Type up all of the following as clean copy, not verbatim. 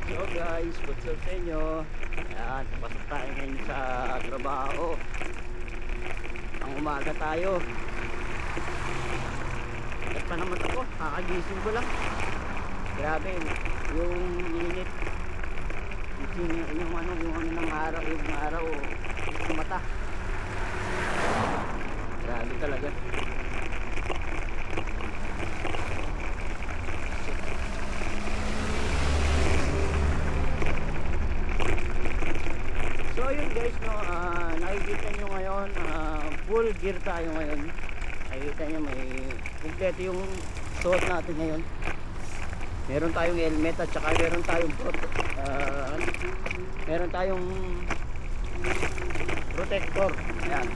So guys, what's up sa inyo? Ayan, pasok tayo ngayon sa trabaho. Ang umaga tayo. At pa naman ako, kakagising ko lang. Grabe, yung init. Yung ano ng araw, yung araw sa mata. Grabe talaga. So ayun guys, no, nakikita nyo ngayon, full gear tayo ngayon. Nakikita nyo may kumpleto yung suot natin ngayon. Meron tayong helmet at saka meron tayong protector. Ayan.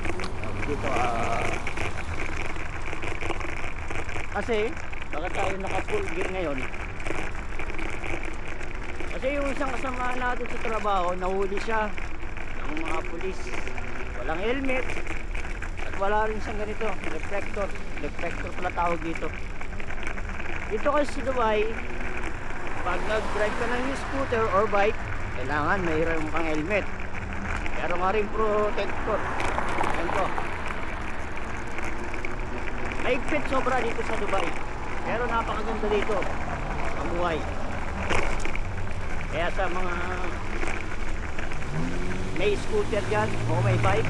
Dito kasi bakit tayo naka full gear ngayon? Kasi yung isang kasama natin sa trabaho, nahuli siya ng mga pulis. Walang helmet at wala rin siyang ganito, reflector pala tawag dito. Dito kasi sa Dubai, pag nag-drive ka ng scooter or bike, kailangan mayroon kang helmet. Meron nga rin protector. Ayan to. Mahigpit sobra dito sa Dubai, pero napakaganda dito ang buhay. Kaya sa mga may scooter dyan o may bike,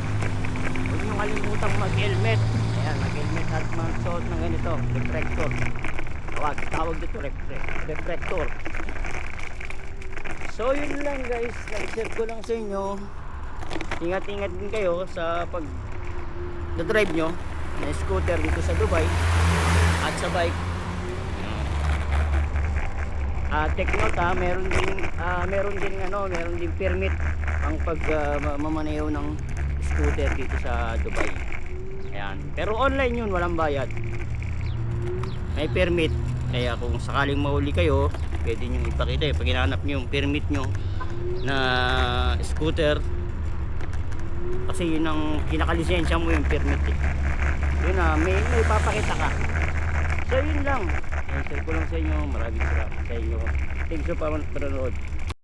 huwag nyo kalimutang mag-helmet. Ayan, mag-helmet at mag-suot ng ganito, reflector. Tawag dito, reflector. So yun lang guys, nag-share ko lang sa inyo. Ingat-ingat din kayo sa pag drive nyo na scooter dito sa Dubai at sa bike. Take note meron din permit ang pagmamaneho ng scooter dito sa Dubai. Ayan. Pero online yun, walang bayad. May permit. Kaya kung sakaling mahuli kayo, pwede nyo ipakita pag hinahanap nyo yung permit nyo na scooter. Kasi yun ang kinakalisensya mo, yung permit yun may ipapakita ka. So yun lang, share ko lang sa inyo. Maraming salamat sa inyo. Thanks for panonood.